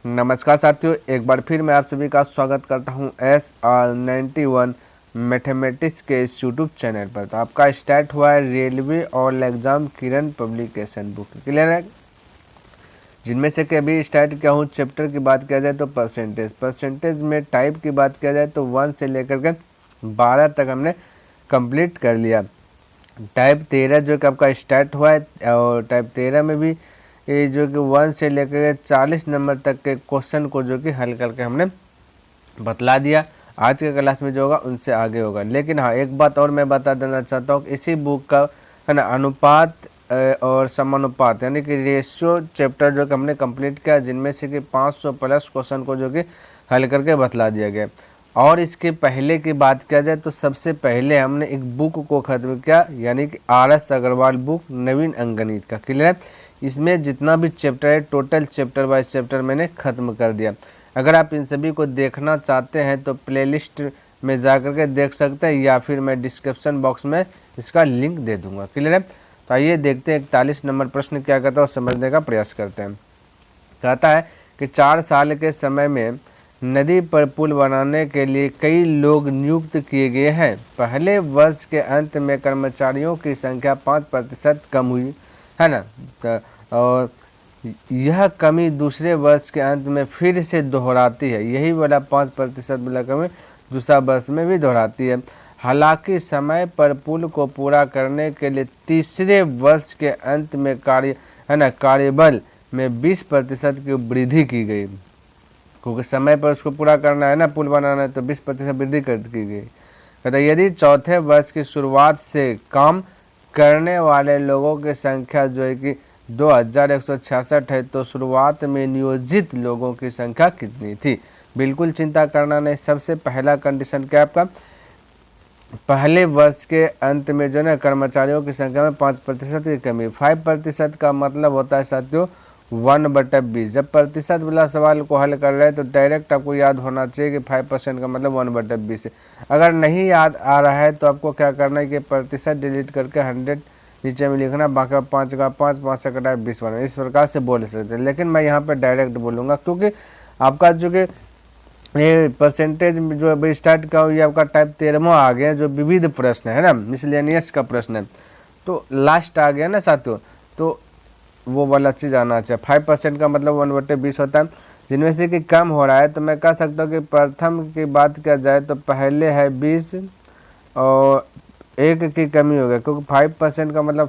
नमस्कार साथियों, एक बार फिर मैं आप सभी का स्वागत करता हूं SR91 मैथमेटिक्स के इस यूट्यूब चैनल पर। तो आपका स्टार्ट हुआ है रेलवे और एग्जाम किरण पब्लिकेशन बुक, क्लियर है। जिनमें से कि अभी स्टार्ट किया हूं। चैप्टर की बात किया जाए तो परसेंटेज में टाइप की बात किया जाए तो 1 से लेकर के 12 तक हमने कंप्लीट कर लिया। टाइप 13 जो कि आपका स्टार्ट हुआ है और टाइप 13 में भी ये जो कि 1 से लेकर 40 नंबर तक के क्वेश्चन को जो कि हल करके हमने बतला दिया। आज के क्लास में जो होगा उनसे आगे होगा। लेकिन हाँ, एक बात और मैं बता देना चाहता हूँ, इसी बुक का है ना अनुपात और समानुपात यानी कि रेशियो चैप्टर जो कि हमने कंप्लीट किया, जिनमें से कि 500 प्लस क्वेश्चन को जो कि हल करके बतला दिया गया। और इसके पहले की बात किया जाए तो सबसे पहले हमने एक बुक को खत्म किया, यानी कि RS अग्रवाल बुक नवीन अंकगणित का, क्लियर है। इसमें जितना भी चैप्टर है टोटल चैप्टर वाइज चैप्टर मैंने खत्म कर दिया। अगर आप इन सभी को देखना चाहते हैं तो प्लेलिस्ट में जा कर के देख सकते हैं, या फिर मैं डिस्क्रिप्शन बॉक्स में इसका लिंक दे दूंगा, क्लियर है। तो आइए देखते हैं 41 नंबर प्रश्न क्या कहता है और समझने का प्रयास करते हैं। कहता है कि 4 साल के समय में नदी पर पुल बनाने के लिए कई लोग नियुक्त किए गए हैं। पहले वर्ष के अंत में कर्मचारियों की संख्या 5% कम हुई है ना, और यह कमी दूसरे वर्ष के अंत में फिर से दोहराती है। यही वाला 5% वाला कमी दूसरा वर्ष में भी दोहराती है। हालांकि समय पर पुल को पूरा करने के लिए तीसरे वर्ष के अंत में कार्यबल में 20% की वृद्धि की गई, क्योंकि समय पर उसको पूरा करना है ना, पुल बनाना है, तो 20% वृद्धि की गई। कहता यदि चौथे वर्ष की शुरुआत से काम करने वाले लोगों की संख्या जो है कि 2166 है, तो शुरुआत में नियोजित लोगों की संख्या कितनी थी। बिल्कुल चिंता करना नहीं। सबसे पहला कंडीशन क्या है आपका, पहले वर्ष के अंत में जो है कर्मचारियों की संख्या में 5% की कमी। 5% का मतलब होता है साथियों 1/20। जब प्रतिशत वाला सवाल को हल कर रहे हैं तो डायरेक्ट आपको याद होना चाहिए कि 5% का मतलब 1/20 है। अगर नहीं याद आ रहा है तो आपको क्या करना है कि प्रतिशत डिलीट करके 100 नीचे में लिखना, बाकी 5 का 5, 5 से कटा 20 बना। इस प्रकार से बोल सकते हैं, लेकिन मैं यहाँ पे डायरेक्ट बोलूँगा, क्योंकि आपका जो कि ये परसेंटेज जो अभी स्टार्ट का ये आपका टाइप 13वां आ गया, जो विविध प्रश्न है ना, मिसलेनियस का प्रश्न है, तो लास्ट आ गया ना साथियों, तो वो वाला चीज़ आना चाहिए। 5% का मतलब 1/20 होता है। जिनमें से कि कम हो रहा है तो मैं कह सकता हूँ कि प्रथम की बात किया जाए तो पहले है 20 और 1 की कमी हो गया, क्योंकि 5% का मतलब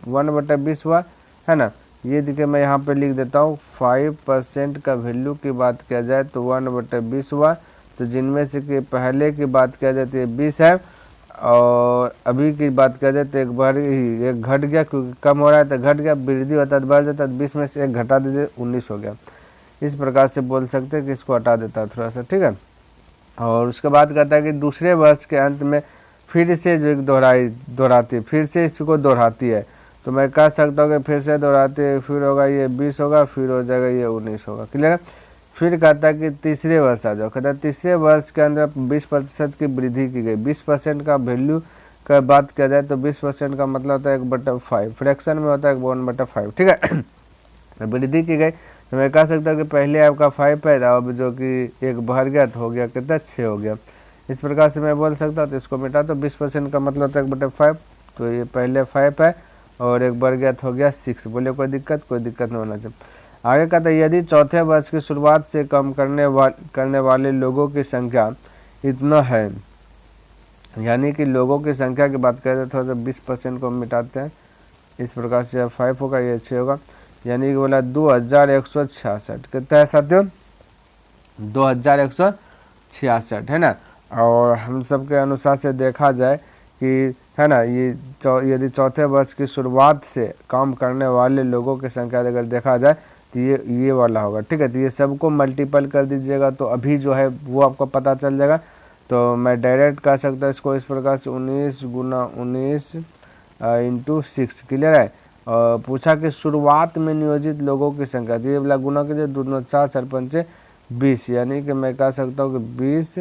1/20 हुआ है ना। ये देखिए मैं यहाँ पे लिख देता हूँ, 5% का वैल्यू की बात किया जाए तो 1/20 हुआ। तो जिनमें से कि पहले की बात किया जाए तो ये 20 है, और अभी की बात किया जाए तो एक बार ही एक घट गया, क्योंकि कम हो रहा है तो घट गया, वृद्धि होता है तो बढ़ जाता है। 20 में से एक घटा दीजिए, 19 हो गया। इस प्रकार से बोल सकते हैं कि इसको हटा देता है थोड़ा सा, ठीक है। और उसके बाद कहता है कि दूसरे वर्ष के अंत में फिर से जो एक दोहराती है, फिर से इसको दोहराती है, तो मैं कह सकता हूँ कि फिर से दोहराती है, फिर होगा ये 20 होगा, फिर हो जाएगा ये 19 होगा, क्लियर है। फिर कहता है कि तीसरे वर्ष आ जाओ। कहता है तीसरे वर्ष के अंदर 20% की वृद्धि की गई। 20% का वैल्यू का बात किया जाए तो 20% का मतलब होता है 1/5, फ्रैक्शन में होता है 1/5, ठीक है। वृद्धि की गई तो मैं कह सकता हूँ कि पहले आपका 5 है, अब जो कि एक बढ़ गया तो हो गया कितना 6 हो गया। इस प्रकार से मैं बोल सकता हूँ। तो इसको मिटा तो 20% का मतलब होता है 1/5, तो ये पहले 5 है और एक बढ़ गया तो हो गया 6। बोले कोई दिक्कत नहीं होना चाहिए। आगे कहता है यदि चौथे वर्ष की शुरुआत से कम करने वाले लोगों की संख्या इतना है, यानी कि लोगों की संख्या की बात करें तो थोड़ा सा 20% को मिटाते हैं। इस प्रकार से 5 होगा, ये 6 होगा, यानी कि बोला 2166। कितना है साथियों, 2166 है ना। और हम सब के अनुसार से देखा जाए कि है ना, ये यदि चौथे वर्ष की शुरुआत से काम करने वाले लोगों की संख्या अगर देखा जाए तो ये वाला होगा, ठीक है। तो ये सबको मल्टीपल कर दीजिएगा तो अभी जो है वो आपको पता चल जाएगा। तो मैं डायरेक्ट कह सकता हूँ इसको इस प्रकार से 19 गुना 19 इंटू 6, क्लियर है। पूछा कि शुरुआत में नियोजित लोगों की संख्या, तो ये वाला गुना कीजिए, 2 दूना 4, 4 पंचे 20, यानी कि मैं कह सकता हूँ कि 20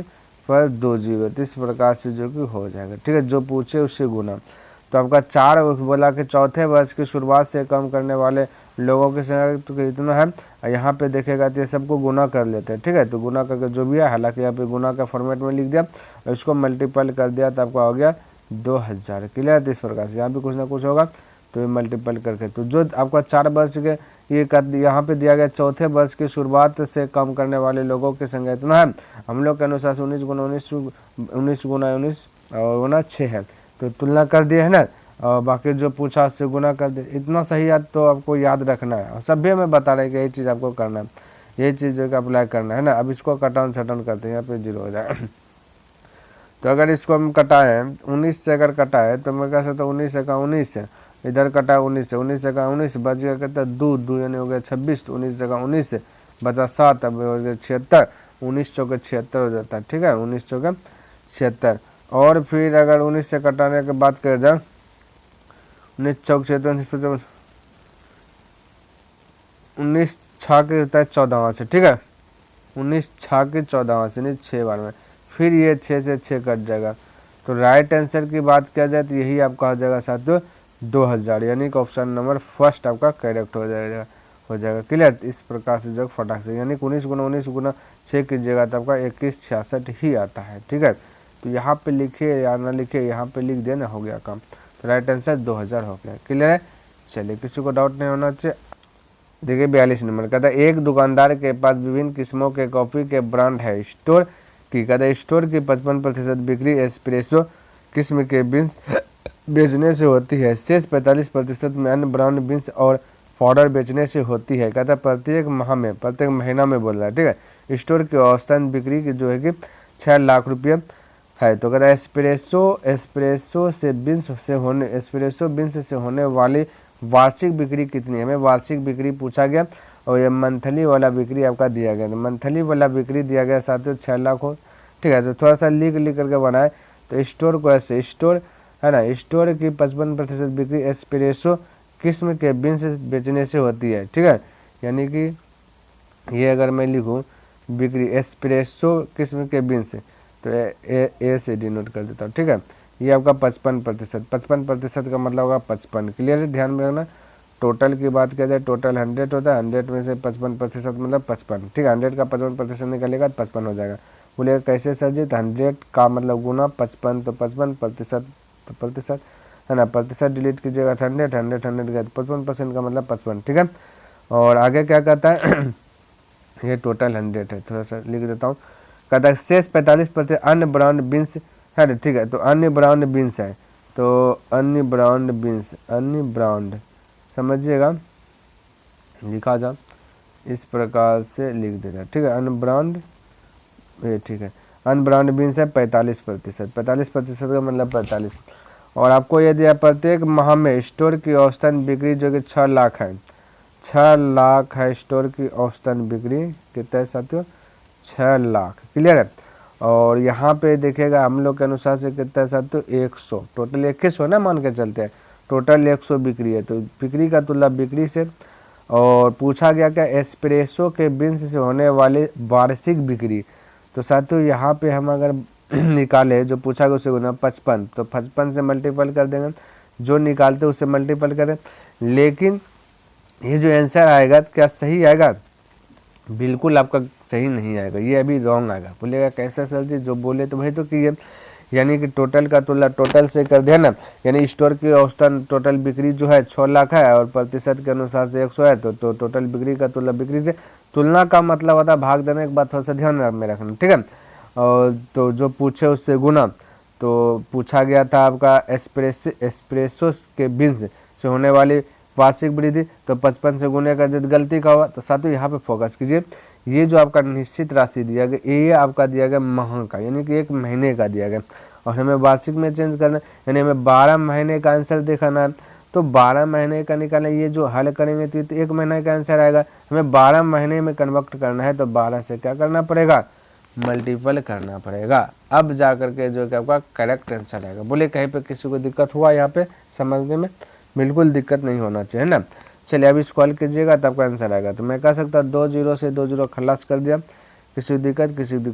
पर 2 जीरो, तो इस प्रकार से जो कि हो जाएगा, ठीक है। जो पूछे उससे गुना। तो आपका 4 बोला कि चौथे वर्ष की शुरुआत से कम करने वाले लोगों की संख्या तो कितना है, और यहाँ पे देखेगा तो ये सबको गुना कर लेते हैं, ठीक है। तो गुना करके जो भी है, हालांकि यहाँ पे गुना का फॉर्मेट में लिख दिया और इसको मल्टीपल कर दिया तो आपका हो गया 2000। क्लियर। तो इस प्रकार से यहाँ भी कुछ ना कुछ होगा तो ये मल्टीपल करके, तो जो आपका 4 वर्ष के ये यहाँ पे दिया गया, चौथे वर्ष की शुरुआत से कम करने वाले लोगों की संख्या इतना है। हम लोग के अनुसार से 19 गुना 19 और गुना 6 है, तो तुलना कर दिए है ना, और बाकी जो पूछा उससे गुना कर दे। इतना सही याद तो आपको याद रखना है, और सभी में बता रहे कि यही चीज़ आपको करना है, यही चीज़ का अप्लाई करना है ना। अब इसको कटाउन छटाउन करते हैं, यहाँ पे 0 हो जाएगा। तो अगर इसको हम कटाएं 19 से, अगर कटाए तो मैं कह सकता हूँ 19 का 19 है, इधर कटा 19 से, 19 का 19 बच गया, कहता है 2 यानी हो गया 26। तो 19 का 19 से बचा 7, अब हो गया 76। 19 चौके 76 हो जाता है, ठीक है, 19 चौके 76। और फिर अगर 19 से कटाने के बाद कर जाए 19 चौक 76, 19 छः के होता है 14वां से, ठीक है, 19 छः के 14वां से, नहीं 6 बार में, फिर ये 6 से 6 कट जाएगा। तो राइट आंसर की बात किया जाए तो यही आपका हो जाएगा साथियों 2000, यानी कि ऑप्शन नंबर फर्स्ट आपका करेक्ट हो जाएगा। क्लियर। इस प्रकार से जो फटाक से, यानी 19 गुना 19 गुना 6 कीजिएगा तो आपका 2166 ही आता है, ठीक है। तो यहाँ पे लिखिए या ना लिखिए, यहाँ पे लिख देना, हो गया काम। तो राइट आंसर 2000 हो गया। क्लियर है। चलिए, किसी को डाउट नहीं होना चाहिए। देखिए 42 नंबर कहता है, एक दुकानदार के पास विभिन्न किस्मों के कॉफ़ी के ब्रांड है। स्टोर की कहता है, स्टोर की 55% बिक्री एस्प्रेसो किस्म के बीन्स बेचने से होती है। शेष 45% में अन्य ब्रांड बीन्स और पाउडर बेचने से होती है। कहता है प्रत्येक महीना में बोल रहा है, ठीक है। स्टोर की औसतन बिक्री की जो है कि 6 लाख रुपये है। तो कहता है एस्प्रेसो बीन्स से होने वाली वार्षिक बिक्री कितनी है। हमें वार्षिक बिक्री पूछा गया और ये मंथली वाला बिक्री आपका दिया गया। तो मंथली वाला बिक्री दिया गया साथियों 6 लाख हो, ठीक है। तो थोड़ा सा लिख करके बनाए। तो स्टोर को ऐसे, स्टोर है ना, स्टोर की 55% बिक्री एस्प्रेसो किस्म के बीन्स बेचने से होती है, ठीक है। यानी कि ये अगर मैं लिखूँ बिक्री एस्प्रेसो किस्म के बीन्स, तो ए से डिनोट कर देता हूँ, ठीक है। ये आपका 55% का मतलब होगा 55। क्लियर है, ध्यान में रखना। टोटल की बात किया जाए, टोटल 100 होता है, 100 में से 55% मतलब 55, ठीक है। 100 का 55% निकलेगा तो 55 हो जाएगा। बोलेगा कैसे सर जी, तो 100 का मतलब गुना 55, तो 55% तो प्रतिशत है ना, प्रतिशत डिलीट कीजिएगा 100 का 55% का मतलब 55, ठीक है। और आगे क्या कहता है ये टोटल 100 है, थोड़ा सा लिख देता हूँ। कहता है शेष 45% अन्य ब्रांड बीन्स है, ठीक है। तो अन्य ब्रांड बीन्स है, तो अन्य ब्रांड समझिएगा, लिखा जा इस प्रकार से लिख देना, ठीक है। अन्य ब्रांड ये, ठीक है। अन्य ब्रांड बीन्स है 45%, 45% का मतलब 45। और आपको ये दिया प्रत्येक माह में स्टोर की औसतन बिक्री जो कि 6 लाख है, 6 लाख है स्टोर की औसतन बिक्री, कितना है साथियों 6 लाख। क्लियर है। और यहाँ पे देखेगा हम लोग के अनुसार से कितना है साथियों 100, टोटल 2100 ना मान के चलते हैं, टोटल 100 बिक्री है। तो बिक्री का तुलना बिक्री से, और पूछा गया क्या एस्प्रेसो के बीन्स से होने वाली वार्षिक बिक्री। तो साथियों यहाँ पे हम अगर निकाले जो पूछा गया उसे गुना 55, तो 55 से मल्टीपल कर देंगे, जो निकालते उससे मल्टीपल करें। लेकिन ये जो आंसर आएगा क्या सही आएगा, बिल्कुल आपका सही नहीं आएगा, ये अभी रॉन्ग आएगा। बोलेगा कैसे सर जी, जो बोले तो वही तो किए, यानी कि टोटल का तुलना टोटल से कर दिया ना, यानी स्टोर की औसतन टोटल बिक्री जो है 6 लाख है और प्रतिशत के अनुसार से 100 है, तो टोटल बिक्री का तुलना बिक्री से, तुलना का मतलब होता है भाग देने के बाद, थोड़ा सा ध्यान में रखना, ठीक है। और तो जो पूछे उससे गुना, तो पूछा गया था आपका एस्प्रेसो के बीन्स से होने वाली वार्षिक वृद्धि, तो 55 से गुने का गलती का हुआ। तो साथियों यहाँ पे फोकस कीजिए, ये जो आपका निश्चित राशि दिया गया ये आपका दिया गया माह का, यानी कि 1 महीने का दिया गया, और हमें वार्षिक में चेंज करना है, यानी हमें 12 महीने का आंसर दिखाना है। तो 12 महीने का निकालना, ये जो हल करेंगे तो 1 महीने का आंसर आएगा, हमें 12 महीने में कन्वर्ट करना है, तो 12 से क्या करना पड़ेगा, मल्टीपल करना पड़ेगा। अब जा करके जो कि आपका करेक्ट आंसर आएगा। बोले कहीं पे किसी को दिक्कत हुआ यहाँ पे समझने में, बिल्कुल दिक्कत नहीं होना चाहिए ना। चलिए अब इसको हल कीजिएगा तब आपका आंसर आएगा। तो मैं कह सकता 2 0 से 2 0 खलास कर दिया, किसी दिक्कत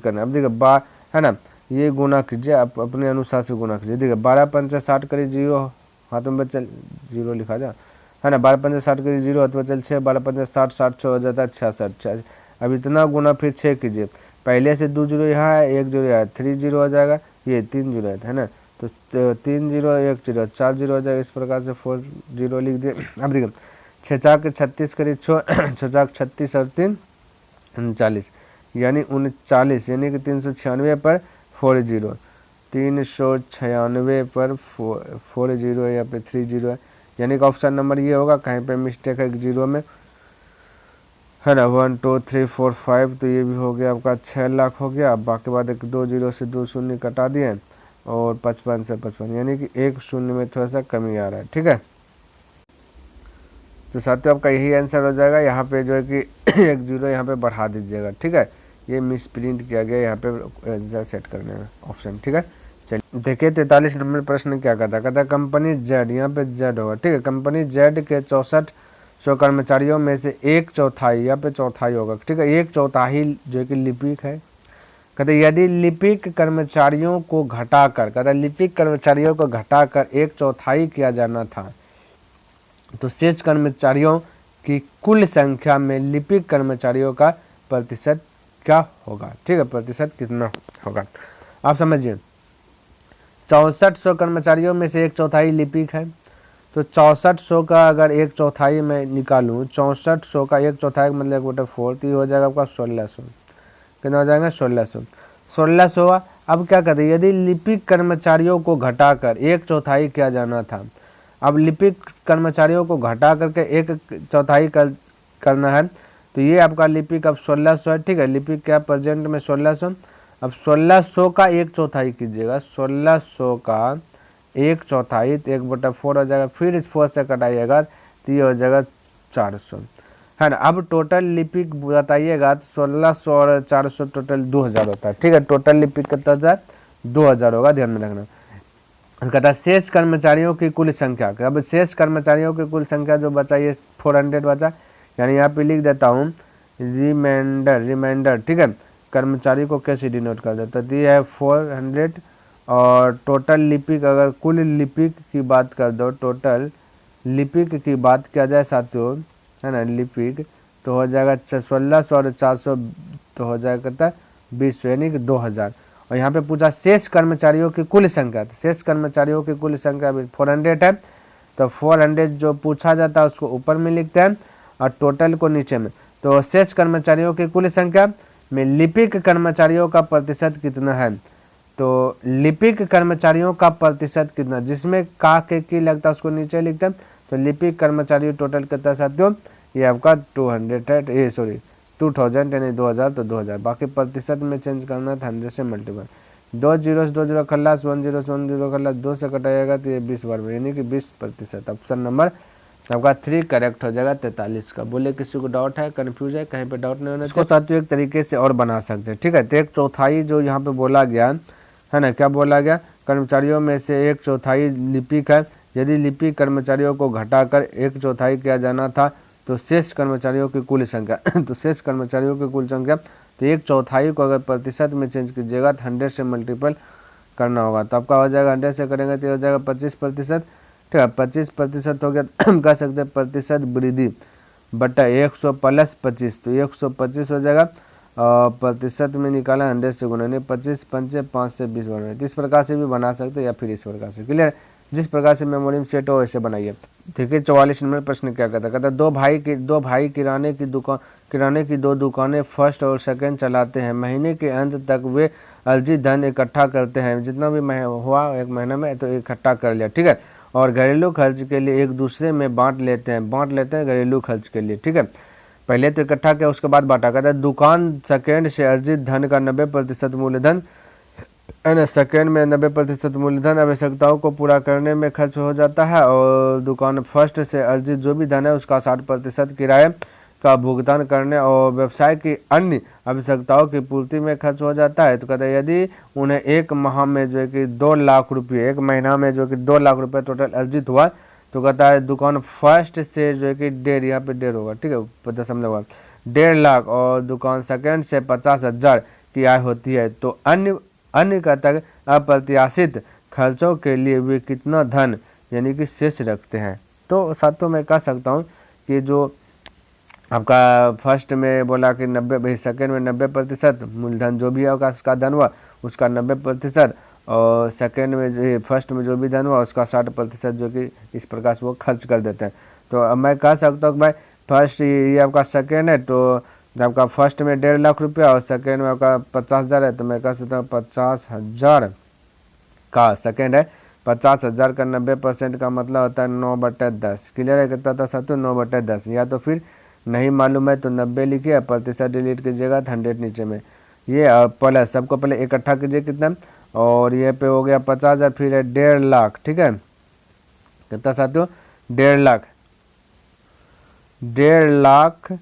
नहीं। अब देखिए है ना, ये गुना कीजिए, आप अपने अनुसार से गुना कीजिए। देखिए 12 5 60 करिए, 0 हाथों में बच्चा 0 लिखा जा, है ना। 12 पंजे 60 करिए 0 अथवा चल 6, 12 पंजे 60, 60 6 हो जाता है 66। अब इतना गुना फिर 6 कीजिए, पहले से 2 जीरो यहाँ है, 1 जीरो है, 3 जीरो हो जाएगा, ये 3 जीरो है ना। तो 3 जीरो 1 जीरो 4 जीरो हो जाएगा, इस प्रकार से 4 जीरो लिख दिए। अब देखिए 6 4 36 करिए 6 4 36 और 3 39, यानी 39, यानी कि 396 पर 4 जीरो, 396 पर 4 जीरो है, यहाँ पे 3 जीरो है, यानी कि ऑप्शन नंबर ये होगा। कहीं पे मिस्टेक है जीरो में, है ना। 1 2 3 4 5, तो ये भी हो गया आपका 6 लाख हो गया। बाकी बात एक 2 जीरो से 2 शून्य कटा दिए और 55 से 55, यानी कि 1 शून्य में थोड़ा सा कमी आ रहा है, ठीक है। तो साथियों आपका यही आंसर हो जाएगा। यहाँ पे जो है कि 1 जीरो यहाँ पे बढ़ा दीजिएगा, ठीक है। ये मिस प्रिंट किया गया यहाँ पे आंसर सेट करने में ऑप्शन, ठीक है। चलिए देखिए 43 नंबर प्रश्न क्या कहता है कंपनी जेड, यहाँ पे जेड होगा, ठीक है। कंपनी जेड के 6400 कर्मचारियों में से 1/4, यहाँ पे चौथाई होगा, ठीक है। 1/4 जो है कि लिपिक है। कहते यदि लिपिक कर्मचारियों को घटाकर, कहते लिपिक कर्मचारियों को घटाकर 1/4 किया जाना था, तो शेष कर्मचारियों की कुल संख्या में लिपिक कर्मचारियों का प्रतिशत क्या होगा, ठीक है। प्रतिशत कितना होगा आप समझिए। 6400 कर्मचारियों में से 1/4 लिपिक है, तो 6400 का अगर 1/4 मैं निकालूं, 6400 का 1/4 मतलब 1/4, तो ये हो जाएगा आपका 1600। कितना हो जाएगा 1600। 1600 अब क्या कहते हैं, यदि लिपिक कर्मचारियों को घटाकर 1/4 किया जाना था, अब लिपिक कर्मचारियों को घटा करके 1/4 करना है, तो ये आपका लिपिक अब 1600 है, ठीक है। लिपिक क्या प्रेजेंट में 1600, अब 1600 का 1/4 कीजिएगा, 1600 का 1/4 तो 1/4 हो जाएगा, फिर इस 4 से कटाइएगा तो ये हो जाएगा 400, है ना। अब टोटल लिपिक बताइएगा तो 1600 और 400 टोटल 2000 होता है, ठीक है। टोटल लिपिक कितना होता है 2000 होगा, ध्यान में रखना। कहता है शेष कर्मचारियों की कुल संख्या, अब शेष कर्मचारियों की कुल संख्या जो बचा ये 400 बचा, यानी यहाँ पे लिख देता हूँ रिमाइंडर, ठीक है। कर्मचारी को कैसे डिनोट कर देता है, तो ये है 400 और टोटल लिपिक, अगर कुल लिपिक की बात कर दो, टोटल लिपिक की बात किया जाए साथियों, है ना, लिपिक तो हो जाएगा 1600 और 400 तो हो जाएगा कितना 20, यानी कि 2000। और यहाँ पे पूछा शेष कर्मचारियों की कुल संख्या, तो शेष कर्मचारियों की कुल संख्या 400 है, तो 400 जो पूछा जाता है उसको ऊपर में लिखते हैं और टोटल को नीचे में। तो शेष कर्मचारियों की कुल संख्या में लिपिक कर्मचारियों का प्रतिशत कितना है, तो लिपिक कर्मचारियों का प्रतिशत कितना, जिसमें का के की लगता है उसको नीचे लिखते हैं। तो लिपिक कर्मचारी टोटल कितना साथियों, ये आपका 200 है, ये सॉरी 2000 यानी 2000, तो 2000, बाकी प्रतिशत में चेंज करना था 100 से मल्टीपल। 2 जीरो से 2 जीरो खल्लास, 1 जीरो से 1 जीरो खल्लास, 2 से कटाएगा तो ये 20 बार में, यानी कि 20%। ऑप्शन नंबर आपका 3 करेक्ट हो जाएगा 43 का। बोले किसी को डाउट है, कंफ्यूज है, कहीं पे डाउट नहीं होना चाहिए। इसको साथियों एक तरीके से और बना सकते हैं, ठीक है। तो 1/4 जो यहाँ पे बोला गया है ना, क्या बोला गया, कर्मचारियों में से 1/4 लिपिक है, यदि लिपिक कर्मचारियों को घटाकर 1/4 किया जाना था, तो शेष कर्मचारियों की कुल संख्या तो शेष कर्मचारियों की कुल संख्या, तो 1/4 को अगर प्रतिशत में चेंज कीजिएगा तो 100 से मल्टीपल करना होगा, तो आपका हो जाएगा 100 से करेंगे तो हो जाएगा 25%, ठीक है। 25% हो गया तो हम कह सकते हैं प्रतिशत वृद्धि बटा 100 प्लस 25, तो 125 हो जाएगा। प्रतिशत में निकाला 100 से गुना, 25 पंचे 5 से 20 बना, इस प्रकार से भी बना सकते हैं या फिर इस प्रकार से, क्लियर। जिस प्रकार से मेमोरी में सेट हो वैसे बनाइए। ठीक है 44 नंबर प्रश्न क्या कहता है, दो भाई किराने की 2 दुकानें फर्स्ट और सेकंड चलाते हैं। महीने के अंत तक वे अर्जित धन इकट्ठा करते हैं, जितना भी हुआ एक महीने में तो इकट्ठा कर लिया, ठीक है। और घरेलू खर्च के लिए एक दूसरे में बांट लेते हैं घरेलू खर्च के लिए, ठीक है। पहले तो इकट्ठा किया उसके बाद बांटा। कहता है दुकान सेकेंड से अर्जित धन का 90% मूलधन है ना, सेकेंड में 90% मूलधन आवश्यकताओं को पूरा करने में खर्च हो जाता है, और दुकान फर्स्ट से अर्जित जो भी धन है उसका 60% किराए का भुगतान करने और व्यवसाय की अन्य आवश्यकताओं की पूर्ति में खर्च हो जाता है। तो कहते हैं यदि उन्हें एक माह में जो है कि 2 लाख रुपये, एक महीना में जो कि 2 लाख रुपये टोटल अर्जित हुआ, तो कहता है दुकान फर्स्ट से जो है कि 1.5, यहाँ पे 1.5 होगा, ठीक है, 1.5 लाख, और दुकान सेकेंड से 50,000 की आय होती है, तो अन्य का तक अप्रत्याशित खर्चों के लिए वे कितना धन यानी कि शेष रखते हैं। तो साथियों मैं कह सकता हूँ कि जो आपका फर्स्ट में बोला कि 90, सेकेंड में 90% मूलधन जो भी होगा उसका धन हुआ उसका 90%, और सेकेंड में फर्स्ट में जो भी धन हुआ उसका 60% जो कि इस प्रकार से वो खर्च कर देते हैं। तो अब मैं कह सकता हूँ कि भाई फर्स्ट ये आपका सेकेंड है, तो आपका फर्स्ट में 1.5 लाख रुपया और सेकेंड में आपका 50,000 है, तो मैं कह सकता हूँ 50,000 का सेकेंड है, 50,000 का 90% का मतलब होता है 9/10। क्लियर है कितना था साथियों? 9/10। या तो फिर नहीं मालूम है तो 90 लिखिए, प्रतिशत डिलीट कीजिएगा, 100 नीचे में ये, और प्लस सबको पहले इकट्ठा कीजिए कितना, और ये पे हो गया 50,000, फिर है 1.5 लाख। ठीक है कितना साथियों? 1.5 लाख, 1.5 लाख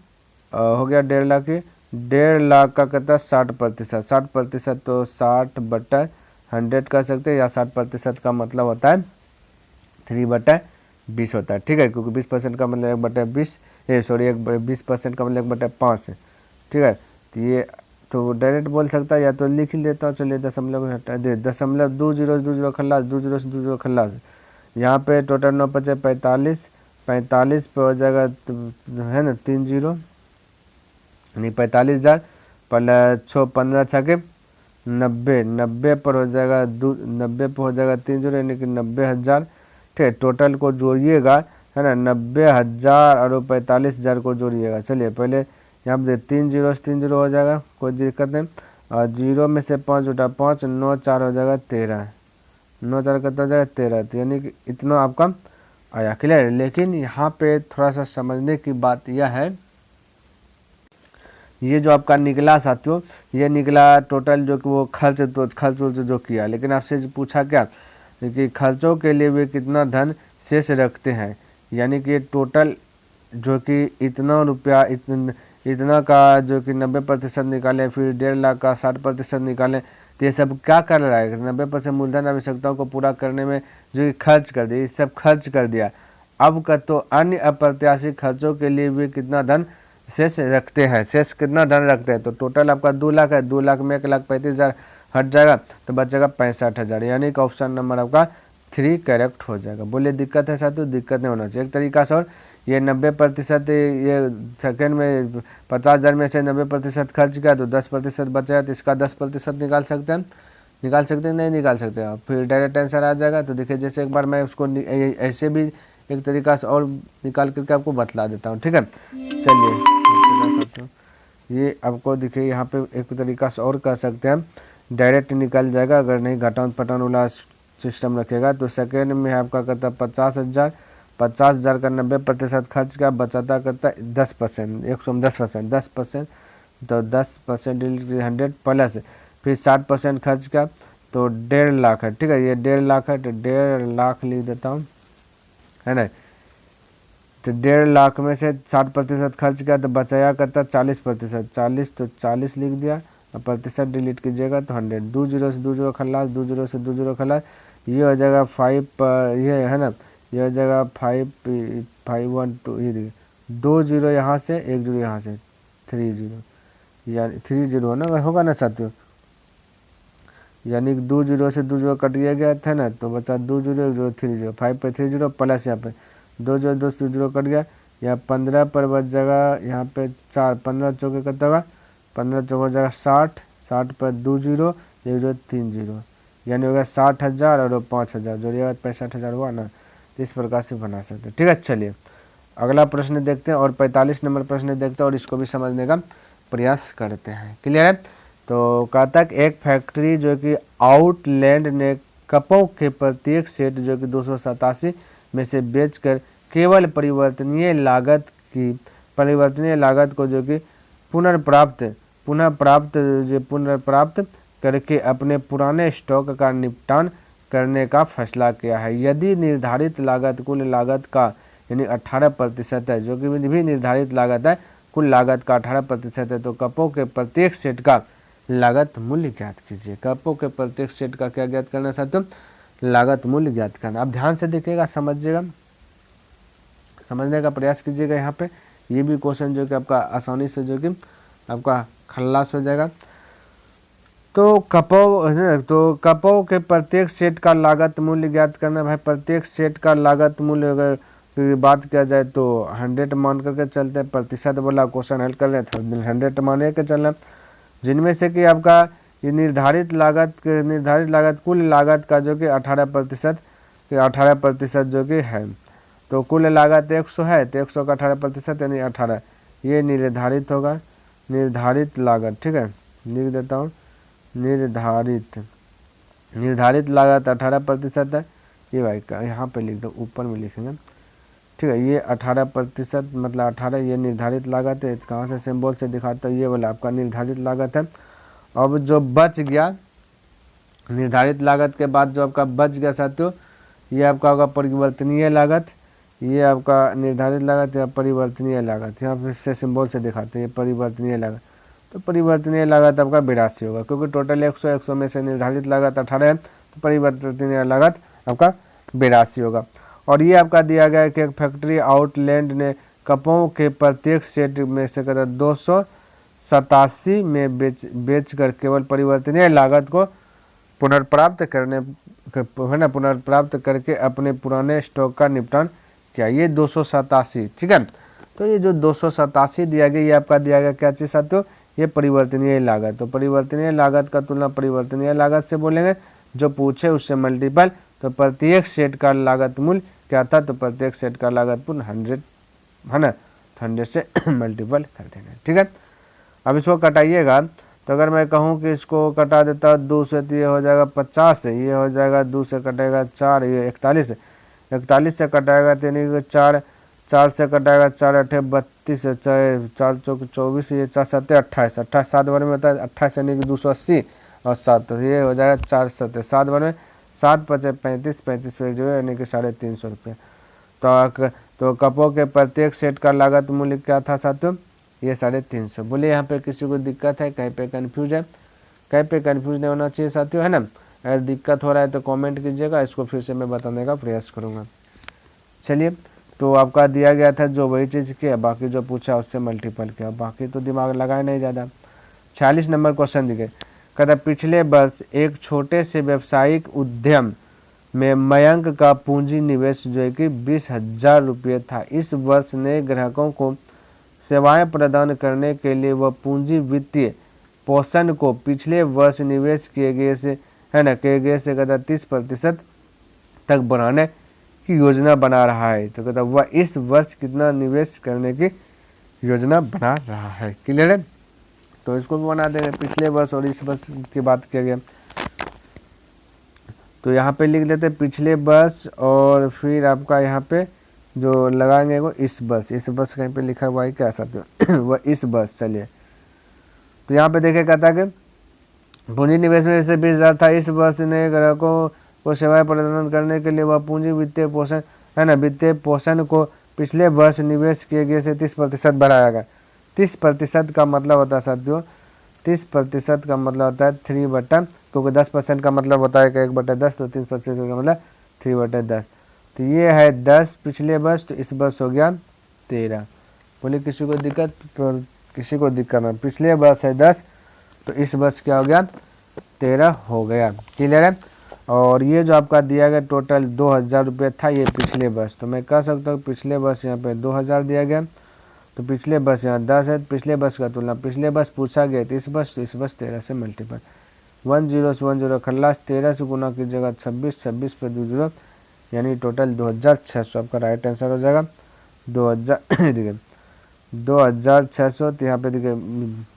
हो गया 1.5 लाख। 1.5 लाख का कितना? 60%, 60% तो 60/100 कर सकते हैं, या 60% का मतलब होता है 3/20 होता है। ठीक है, क्योंकि 20% का मतलब 1/20, सॉरी 20% का मतलब 1/5 है। ठीक है, तो ये तो डायरेक्ट बोल सकता है, या तो लिख ही लेता हूँ। चलिए दशमलव हटा दे, 0.20 खल्लास, 20 खल्लास। यहाँ पे टोटल 9×5 = 45 पे हो जाएगा है ना 3 0, यानी 45,000 प्लस 6 15 छके 90, 90 पर हो जाएगा 90 पर हो जाएगा 3 0, यानी कि 90,000। ठीक है, टोटल को जोड़िएगा है ना, 90,000 और 45,000 को जोड़िएगा। चलिए पहले यहाँ पे 3 0 से 3 0 हो जाएगा, कोई दिक्कत नहीं, और 0 में से 5 उठा 5, 9 4 हो जाएगा 13, 9 4 कितना हो जाएगा 13, तो यानी कि इतना आपका आया। क्लियर है, लेकिन यहाँ पे थोड़ा सा समझने की बात यह है, ये जो आपका निकला साथियों, ये निकला टोटल जो कि वो खर्च, तो खर्च जो किया, लेकिन आपसे पूछा क्या कि खर्चों के लिए वे कितना धन शेष रखते हैं, यानी कि टोटल जो कि इतना रुपया इतना का जो कि 90% निकाले, फिर 1.5 लाख का 60% निकालें, तो ये सब क्या कर रहा है? 90% मूलधन आवश्यकताओं को पूरा करने में जो कि खर्च कर दिया, ये सब खर्च कर दिया। अब का तो अन्य अप्रत्याशित खर्चों के लिए भी कितना धन शेष रखते हैं, शेष कितना धन रखते हैं? तो टोटल आपका 2 लाख है, 2 लाख में 1,35,000 हट जाएगा तो बचेगा 65,000, यानी कि ऑप्शन नंबर आपका 3 करेक्ट हो जाएगा। बोले दिक्कत है साथियों? दिक्कत नहीं होना चाहिए। एक तरीका से, और ये 90%, ये सेकेंड में 50,000 में से 90% खर्च किया तो 10% बचेगा, तो इसका 10% निकाल सकते हैं, निकाल सकते हैं नहीं निकाल सकते हैं, फिर डायरेक्ट आंसर आ जाएगा। तो देखिए जैसे एक बार मैं उसको ऐसे भी एक तरीका से और निकाल करके आपको बतला देता हूँ। ठीक है, चलिए ये आपको देखिए यहाँ पे एक तरीका से और कर सकते हैं, डायरेक्ट निकल जाएगा अगर नहीं घटान पटान वाला सिस्टम रखेगा। तो सेकेंड में आपका करता 50,000, 50,000 का 90% खर्च का बचाता करता 10%, 110%, 10%, तो 10% 100 प्लस फिर 60% खर्च का, तो 1.5 लाख है। ठीक है, ये 1.5 लाख है, तो 1.5 लाख लिख देता हूँ, है ना। तो 1.5 लाख में से 60% खर्च किया तो बचाया करता 40%, 40 तो 40 लिख दिया, और प्रतिशत डिलीट कीजिएगा तो 100, 2 0 से 2 0 खल्लास, 2 0 से 2 0 खल्लास, ये हो जाएगा 5, ये है ना, ये हो जाएगा 5 5 1 2, ये देखिए 2 0 यहाँ से 1 0 यहाँ से 3 0, यानी 3 0 ना होगा ना साथियों, यानी 2 0 से 2 0 कट गया था ना, तो बचा 2 0 1 0 3 0, 5 पे 3 0 प्लस यहाँ पे 2 0 2 0 कट गया, यहाँ 15 पर बच जाएगा, यहाँ पे 4, 15 चौके कितना होगा, 15 चौके हो जाएगा 60, 60 पर 2 0 1 0 3 0, यानी होगा 60,000 और 5,000 जोड़िएगा 65,000 हुआ ना। तो इस प्रकार से बना सकते हैं। ठीक है, चलिए अगला प्रश्न देखते हैं, और 45 नंबर प्रश्न देखते हैं और इसको भी समझने का प्रयास करते हैं। क्लियर है? तो कहता है एक फैक्ट्री जो कि आउटलैंड ने कपों के प्रत्येक सेट जो कि 287 में से बेचकर केवल परिवर्तनीय लागत को जो कि पुनर्प्राप्त करके अपने पुराने स्टॉक का निपटान करने का फैसला किया है। यदि निर्धारित लागत कुल लागत का यानी 18% है, जो कि भी निर्धारित लागत है कुल लागत का 18% है, तो कपों के प्रत्येक सेट का लागत मूल्य ज्ञात कीजिए। कपों के प्रत्येक सेट का क्या ज्ञात करना साथियों? लागत मूल्य ज्ञात करना। अब ध्यान से देखिएगा, समझिएगा, समझने का प्रयास कीजिएगा। यहाँ पे ये भी क्वेश्चन जो कि आपका आसानी से जो कि आपका खल्लास हो जाएगा। तो कपों के प्रत्येक सेट का लागत मूल्य ज्ञात करना। भाई प्रत्येक सेट का लागत मूल्य अगर क्योंकि बात किया जाए तो 100 मान करके चलते हैं, प्रतिशत वाला क्वेश्चन हल कर रहे हैं तो 100 मान के चलना। जिनमें से कि आपका ये निर्धारित लागत कुल लागत का जो कि 18% जो कि है, तो कुल लागत 100 है तो 100 का 18% यानी 18, ये निर्धारित होगा, निर्धारित लागत। ठीक है, लिख देता हूँ, निर्धारित लागत 18% है, ये भाई का यहाँ पे लिख दो, ऊपर में लिखेंगे। ठीक है, ये 18% मतलब 18 ये निर्धारित लागत है। कहाँ से सिंबल से दिखाता है, ये वाला आपका निर्धारित लागत है। अब जो बच गया निर्धारित लागत के बाद जो आपका बच गया साथियों, ये आपका होगा परिवर्तनीय लागत, ये आपका निर्धारित लागत या परिवर्तनीय लागत, यहाँ फिर से सिंबल से दिखाते हैं परिवर्तनीय लागत। तो परिवर्तनीय लागत आपका 82 होगा, क्योंकि टोटल 100 में से निर्धारित लागत 18 है, तो परिवर्तनीय लागत आपका 82 होगा। और ये आपका दिया गया है कि एक फैक्ट्री आउटलैंड ने कपों के प्रत्येक सेट में से 287 में बेच कर केवल परिवर्तनीय लागत को पुनर्प्राप्त करके अपने पुराने स्टॉक का निपटान किया। ये 287, ठीक है। तो ये जो 287 दिया गया, ये आपका दिया गया क्या चीज़ साथियों, ये परिवर्तनीय लागत। तो परिवर्तनीय लागत का तुलना परिवर्तनीय लागत से बोलेंगे, जो पूछे उससे मल्टीपल। तो प्रत्येक सेट का लागत मूल्य क्या था, तो प्रत्येक सेट का लागत मूल्य 100 है ना, 100 से मल्टीपल कर देना। ठीक है, अब इसको कटाइएगा, तो अगर मैं कहूँ कि इसको कटा देता 2 से, तो ये हो जाएगा 50 है, ये हो जाएगा 2 से कटेगा 4, ये 41 है, 41 से कटाएगा तो यानी कि 4 से कटाएगा 4 8 32 है, 4 चौक 24, ये 4 7 28, 7 बार में होता है 28 यानी कि 280 और 7, तो ये हो जाएगा 4 7 7 बार में 7 5 35 35 पे जो है यानी कि 350 रुपये। तो कपों के प्रत्येक सेट का लागत मूल्य क्या था साथियों, ये 350। बोले यहाँ पे किसी को दिक्कत है, कहीं पे कंफ्यूज है, कहीं पे कंफ्यूज नहीं होना चाहिए साथियों, है ना। अगर दिक्कत हो रहा है तो कमेंट कीजिएगा, इसको फिर से मैं बताने का प्रयास करूँगा। चलिए, तो आपका दिया गया था जो वही चीज़ किया, बाकी जो पूछा उससे मल्टीपल किया, बाकी तो दिमाग लगाए नहीं ज़्यादा। 46 नंबर क्वेश्चन दिखे, कहता पिछले वर्ष एक छोटे से व्यावसायिक उद्यम में मयंक का पूंजी निवेश जो है कि 20,000 रुपये था। इस वर्ष ने ग्राहकों को सेवाएं प्रदान करने के लिए वह पूंजी वित्तीय पोषण को पिछले वर्ष निवेश किए गए से कहता 30% तक बढ़ाने की योजना बना रहा है। तो कहता वह इस वर्ष कितना निवेश करने की योजना बना रहा है। क्लियर है, तो इसको भी बना देंगे, पिछले वर्ष और इस वर्ष की बात किया गया। तो यहाँ पे लिख लेते पिछले वर्ष और फिर आपका यहाँ पे जो लगाएंगे वो इस बस कहीं पे लिखा हुआ है क्या साथियों वह इस बस। चलिए, तो यहाँ पे देखिए कहता है कि पूंजी निवेश में से 20,000 था। इस वर्ष ने ग्राहकों को सेवाएं प्रदान करने के लिए वह पूंजी वित्तीय पोषण है ना, वित्तीय पोषण को पिछले वर्ष निवेश किए गए से 30% बढ़ाया गया। 30% का मतलब होता है साथियों, 30% का मतलब होता है 3/, क्योंकि 10% का मतलब होता है कि 1/10, तो 30% का मतलब 3/10। तो ये है 10 पिछले वर्ष, तो इस वर्ष हो गया 13। बोले किसी को दिक्कत, तो किसी को दिक्कत ना, पिछले वर्ष है 10 तो इस वर्ष क्या हो गया 13 हो गया। क्लियर है। और ये जो आपका दिया गया टोटल 2,000 रुपये था ये पिछले वर्ष, तो मैं कह सकता हूँ पिछले वर्ष यहाँ पे 2,000 दिया गया, तो पिछले वर्ष यहाँ 10 है, पिछले वर्ष का तुलना पिछले वर्ष पूछा गया तो इस वर्ष 13 से मल्टीपल 10 से 10 खल्लास 13 से गुना कीजिएगा 26, 26 पे 2 0 यानी टोटल 2,600 आपका राइट आंसर हो जाएगा। 2,000 देखिए 2,600, तो यहाँ पे देखिए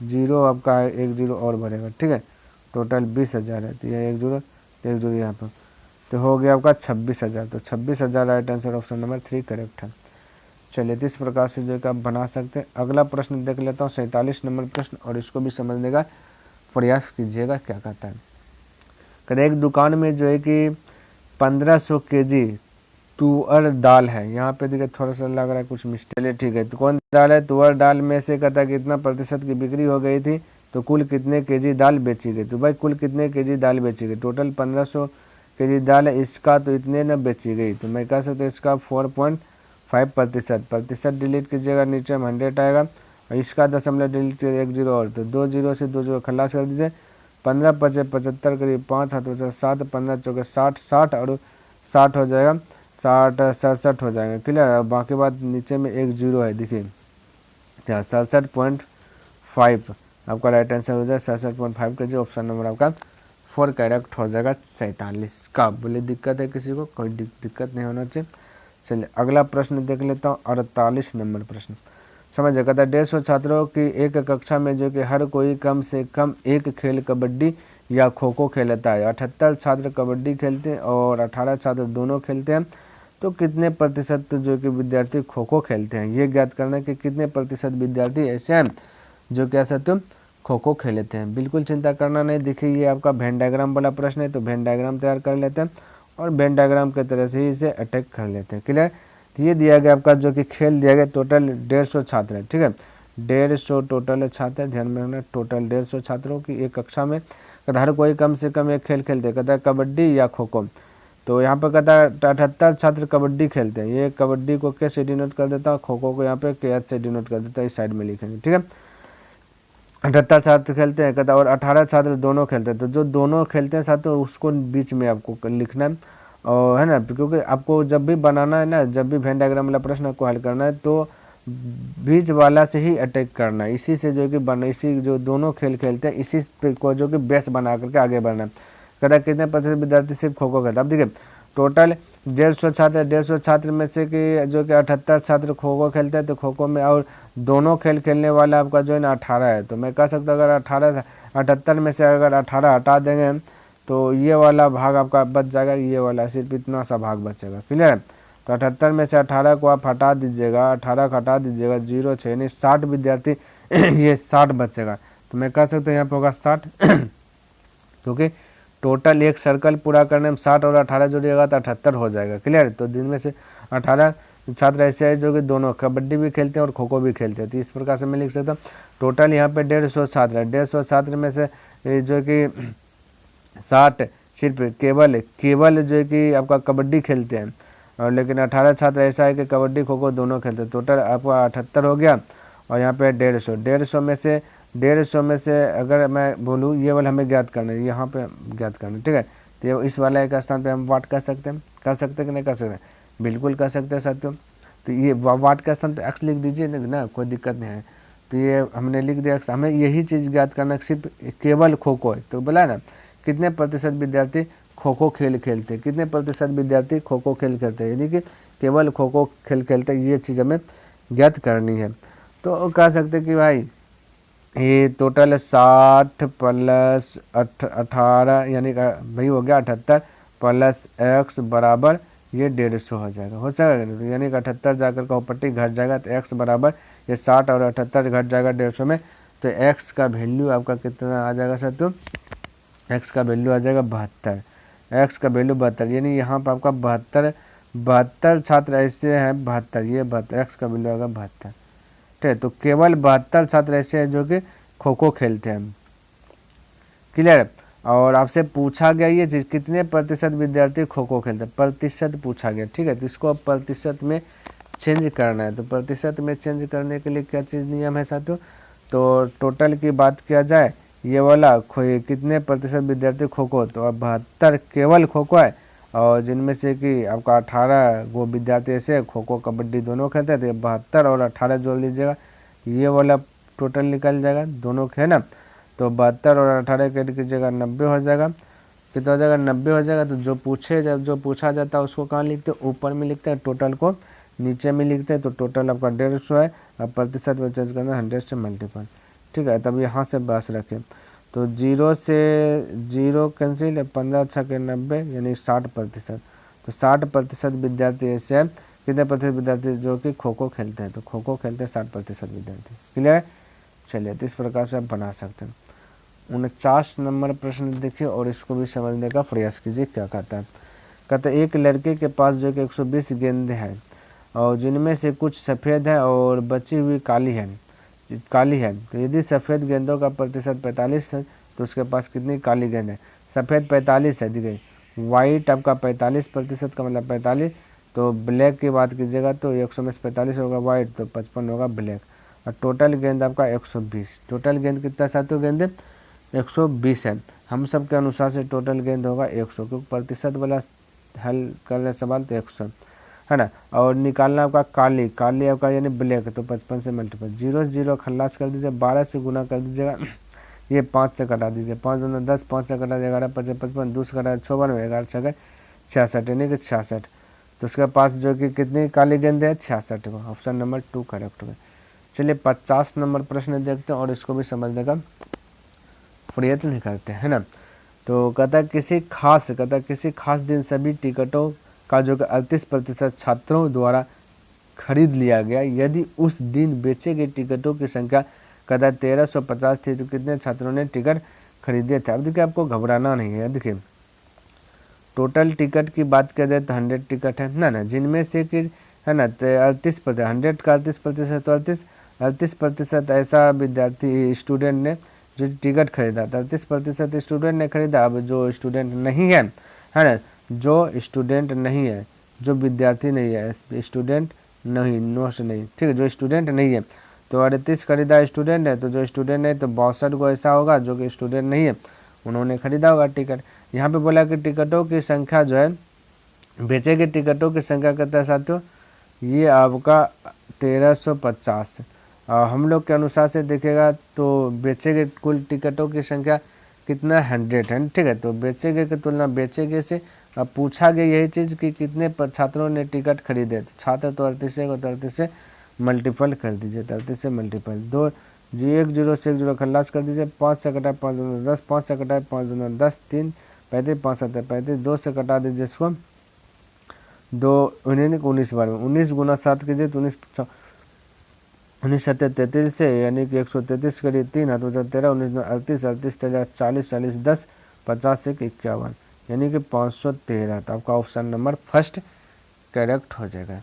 0 आपका है, 1 0 और बढ़ेगा। ठीक है, टोटल 20,000 है, तो यह 1 0 1 0 यहाँ पर, तो हो गया आपका 26,000। तो 26,000 right answer option number 3 correct है। चलिए, तो इस प्रकार से जो है आप बना सकते हैं। अगला प्रश्न देख लेता हूँ 47 नंबर प्रश्न, और इसको भी समझने का प्रयास कीजिएगा क्या कहता है। कहते एक दुकान में जो है कि 1500 kg तुअर दाल है। यहाँ पे देखिए थोड़ा सा लग रहा है कुछ मिस्टेक। ठीक है, तो कौन दाल है, तुअर दाल में से कहता है कितना प्रतिशत की बिक्री हो गई थी, तो कुल कितने kg दाल बेची गई। तो भाई कुल कितने kg दाल बेची गई, टोटल 1500 kg दाल है, इसका तो इतने न बेची गई, तो मैं कह सकता हूँ इसका 4.5%। प्रतिशत डिलीट कीजिएगा, नीचे में 100 आएगा, और इसका दशमलव डिलीट कीजिए 1 0 और, तो 2 0 से 2 0 खलास कर दीजिए। 15 5 75 करीब 5 7 7 15 4 60 60 और 60 हो जाएगा 60 67 हो जाएगा। क्लियर। बाकी बात नीचे में एक जीरो है, देखिए 67.5 आपका राइट आंसर हो जाए 67.5 का, जो ऑप्शन नंबर आपका 4 करेक्ट हो जाएगा 47 का। बोले दिक्कत है किसी को, कोई दिक्कत नहीं होना चाहिए। चलिए अगला प्रश्न देख लेता हूँ, 48 नंबर प्रश्न। समझ कहता है 150 छात्रों की एक कक्षा में जो कि हर कोई कम से कम एक खेल कबड्डी या खो खो खेलता है। 78 छात्र कबड्डी खेलते हैं और 18 छात्र दोनों खेलते हैं, तो कितने प्रतिशत जो कि विद्यार्थी खो खो खेलते हैं, ये ज्ञात करना है कि कितने प्रतिशत विद्यार्थी ऐसे हैं जो क्या सकते खो खो खेलते हैं। बिल्कुल चिंता करना नहीं। देखिए ये आपका वेन डायग्राम वाला प्रश्न है, तो वेन डायग्राम तैयार कर लेते हैं और वेन डायग्राम की तरह से ही इसे अटैक कर लेते हैं। क्लियर। तो ये दिया गया आपका जो कि खेल दिया गया, टोटल 150 छात्र है, ठीक है 150 टोटल छात्र, ध्यान में रखना टोटल 150 छात्रों की एक कक्षा में हर कोई कम से कम एक खेल खेलते हैं, कहता है कबड्डी या खो खो। तो यहाँ पर कहता है 78 छात्र कबड्डी खेलते हैं, ये कबड्डी को के से डिनोट कर देता हूँ, खो खो को यहाँ पे के से डिनोट कर देता है, इस साइड में लिखेंगे, ठीक है 78 छात्र खेलते हैं कहता है, और 18 छात्र दोनों खेलते हैं। तो जो दोनों खेलते हैं साथ उसको बीच में आपको लिखना है, और है ना, क्योंकि आपको जब भी बनाना है ना, जब भी वेन डायग्राम वाला प्रश्न आपको हल करना है तो बीच वाला से ही अटैक करना है, इसी से जो कि बना, इसी जो दोनों खेल खेलते हैं इसी को जो कि बेस बना करके आगे बढ़ना है। कहता है कितने प्रतिशत विद्यार्थी सिर्फ खो खो खेलते हैं। अब देखिए टोटल 150 छात्र, 150 छात्र में से कि जो कि 78 छात्र खो खो खेलते हैं, तो खो खो में और दोनों खेल खेलने वाला आपका जो है ना 18 है। तो मैं कह सकता हूँ अगर 78 में से अगर 18 हटा देंगे तो ये वाला भाग आपका बच जाएगा, ये वाला सिर्फ इतना सा भाग बचेगा। क्लियर है। तो 78 में से 18 को आप हटा दीजिएगा, 18 को हटा दीजिएगा, 0 6 नहीं 60 विद्यार्थी ये 60 बचेगा। तो मैं कह सकता हूँ यहाँ पे होगा 60 क्योंकि टोटल एक सर्कल पूरा करने में 60 और 18 जोड़िएगा तो 78 हो जाएगा। क्लियर। तो दिन में से 18 छात्र ऐसे हैं जो कि दोनों कबड्डी भी खेलते हैं और खो खो भी खेलते हैं। तो इस प्रकार से मैं लिख सकता हूँ टोटल यहाँ पे 150 छात्र है, 150 छात्र में से जो कि 60 सिर्फ केवल जो कि आपका कबड्डी खेलते हैं, और लेकिन 18 छात्र ऐसा है कि कबड्डी खो खो दोनों खेलते हैं। टोटल आपका 78 हो गया, और यहाँ पे 150 में से अगर मैं बोलूँ ये वाला हमें ज्ञात करना है, यहाँ पे ज्ञात करना है, ठीक है। तो इस वाला एक स्थान पे हम वाट कर सकते हैं, कि नहीं कर सकते, बिल्कुल कर सकते हैं साथियों। तो ये वाट के स्थान पे एक्स लिख दीजिए ना, कोई दिक्कत नहीं है। तो ये हमने लिख दिया एक्स, हमें यही चीज़ ज्ञात करना सिर्फ केवल खो खो है। तो बोला ना कितने प्रतिशत विद्यार्थी खो खो खेल खेलते हैं, कितने प्रतिशत विद्यार्थी खो खो खेल खेलते हैं, यानी कि केवल खो खो खेल खेलते हैं, ये चीज़ हमें ज्ञात करनी है। तो कह सकते हैं कि भाई ये टोटल 60 प्लस 18 यानी भाई हो गया 78 प्लस एक्स बराबर ये 150 हो जाएगा, हो जाएगा। तो यानी कि 78 जाकर का ऊपट्टी घट जाएगा, तो एक्स बराबर ये 60 और 78 घट जाएगा 150 में, तो एक्स का वैल्यू आपका कितना आ जाएगा सर, तो एक्स का वैल्यू आ जाएगा 72, एक्स का वैल्यू 72, यानी यहाँ पर आपका 72 छात्र ऐसे हैं, 72 ये 72 एक्स का वैल्यू आएगा 72, ठीक है। तो केवल 72 छात्र ऐसे हैं जो कि खो खो खेलते हैं। क्लियर। और आपसे पूछा गया ये चीज़ कितने प्रतिशत विद्यार्थी खो खो खेलते हैं, प्रतिशत पूछा गया, ठीक है। तो इसको अब प्रतिशत में चेंज करना है। तो प्रतिशत में चेंज करने के लिए क्या चीज़ नियम है साथियों, तो टोटल की बात किया जाए, ये वाला कितने प्रतिशत विद्यार्थी खो खो, तो अब 72 केवल खो खो है, और जिनमें से कि आपका 18 वो विद्यार्थी ऐसे खो खो कबड्डी दोनों खेलते हैं। तो 72 और 18 जोड़ लीजिएगा, ये वाला टोटल निकल जाएगा दोनों है ना। तो 72 और 18 के कीजिएगा 90 हो जाएगा, कितना हो जाएगा 90 हो जाएगा। तो जो पूछा जाता है उसको कहाँ लिखते हैं, ऊपर में लिखते हैं, टोटल को नीचे में लिखते हैं। तो टोटल आपका 150 है, अब प्रतिशत में चेंज करना 100 से मल्टीपल, ठीक है। तब यहाँ से बस रखें, तो 0 से 0 कैंसिल, 15 6 के 90 यानी 60%। तो 60% विद्यार्थी ऐसे हैं, कितने प्रतिशत विद्यार्थी जो कि खो खो खेलते हैं, तो खो खो खेलते हैं 60% विद्यार्थी। क्लियर है। चलिए तो इस प्रकार से आप बना सकते हैं। 49 नंबर प्रश्न देखिए और इसको भी समझने का प्रयास कीजिए क्या कहता है। कहता है एक लड़के के पास जो कि 120 गेंद है, और जिनमें से कुछ सफ़ेद है और बची हुई काली है। तो यदि सफ़ेद गेंदों का प्रतिशत 45 है तो उसके पास कितनी काली गेंद है। सफ़ेद 45 है, देखिए वाइट आपका 45% का मतलब 45, तो ब्लैक की बात कीजिएगा तो 100 में से 45 होगा वाइट, तो 55 होगा ब्लैक, और टोटल गेंद आपका 120। टोटल गेंद कितना सातों गेंद 120 है। हम सब के अनुसार से टोटल गेंद होगा 100, क्योंकि प्रतिशत वाला हल कर रहे सवाल तो 100 है ना। और निकालना आपका काली, काली आपका यानी ब्लैक, तो 55 से मल्टीपल, 0 से 0 खल्लास कर दीजिए, 12 से गुना कर दीजिएगा, ये 5 से कटा दीजिए, 5 दूना 10, 5 से कटा 11 55 55, 2 से कटा 56, 11 6 66 यानी कि 66। तो उसके पास जो कि कितनी काली गेंद है 66 को, ऑप्शन नंबर 2 करेक्ट होगा। चलिए 50 नंबर प्रश्न देखते हैं और इसको भी समझने का प्रयत्न करते हैं ना। तो कहता है किसी खास दिन सभी टिकटों का जो कि 38% छात्रों द्वारा खरीद लिया गया, यदि उस दिन बेचे गए टिकटों की संख्या कहता है 1350 थी, तो कितने छात्रों ने टिकट खरीदे थे। अब देखिए आपको घबराना नहीं है, देखिए टोटल टिकट की बात किया जाए तो 100 टिकट है ना, जिनमें से कि है ना 38%, 100 का 38% तो 38% ऐसा विद्यार्थी स्टूडेंट ने जो टिकट खरीदा, 38% स्टूडेंट ने खरीदा। अब जो स्टूडेंट नहीं है ना, जो स्टूडेंट नहीं है, जो विद्यार्थी नहीं है, स्टूडेंट नहीं, नोट नहीं, ठीक है, जो स्टूडेंट नहीं है तो 38 खरीदा स्टूडेंट है, तो जो स्टूडेंट नहीं तो 62 को ऐसा होगा जो कि स्टूडेंट नहीं है, उन्होंने खरीदा होगा टिकट। यहाँ पे बोला कि टिकटों की संख्या जो है, बेचे गए टिकटों की संख्या कहता है साथियों, ये आपका 1350। हम लोग के अनुसार से देखेगा तो बेचे गए कुल टिकटों की संख्या कितना 100 है, ठीक है। तो बेचे गए की तुलना बेचे गए से अब पूछा गया यही चीज़ कि कितने छात्रों ने टिकट खरीदे, तो छात्र तो 38 को 38 से मल्टीपल कर दीजिए, 38 से मल्टीपल, 2 जी 1 0 से 1 0 खल्लास कर दीजिए, 5 से कटा 5 दूना 10, 5 से कटा 5 दूना 10, 3 35 5 7 35, 2 से कटा दीजिए इसको, 2 19 बार में 19 गुना 7 कीजिए तो 19 7 33 से यानी कि 133 करिए, 3 हाथ 13 19 38 38 40 40 10 50 1 51 यानी कि 513। तो आपका ऑप्शन नंबर फर्स्ट करेक्ट हो जाएगा।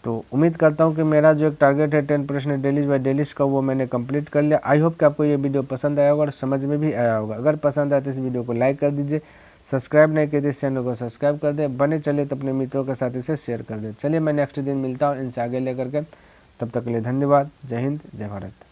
तो उम्मीद करता हूं कि मेरा जो एक टारगेट है 10 प्रश्न डेलीज बाय डेलीज का वो मैंने कंप्लीट कर लिया। आई होप कि आपको ये वीडियो पसंद आया होगा और समझ में भी आया होगा। अगर पसंद आया तो इस वीडियो को लाइक कर दीजिए, सब्सक्राइब नहीं किए तो इस चैनल को सब्सक्राइब कर दें, बने चले तो अपने मित्रों के साथ इसे शेयर कर दें। चलिए मैं नेक्स्ट दिन मिलता हूँ इनसे आगे लेकर के, तब तक के लिए धन्यवाद। जय हिंद, जय भारत।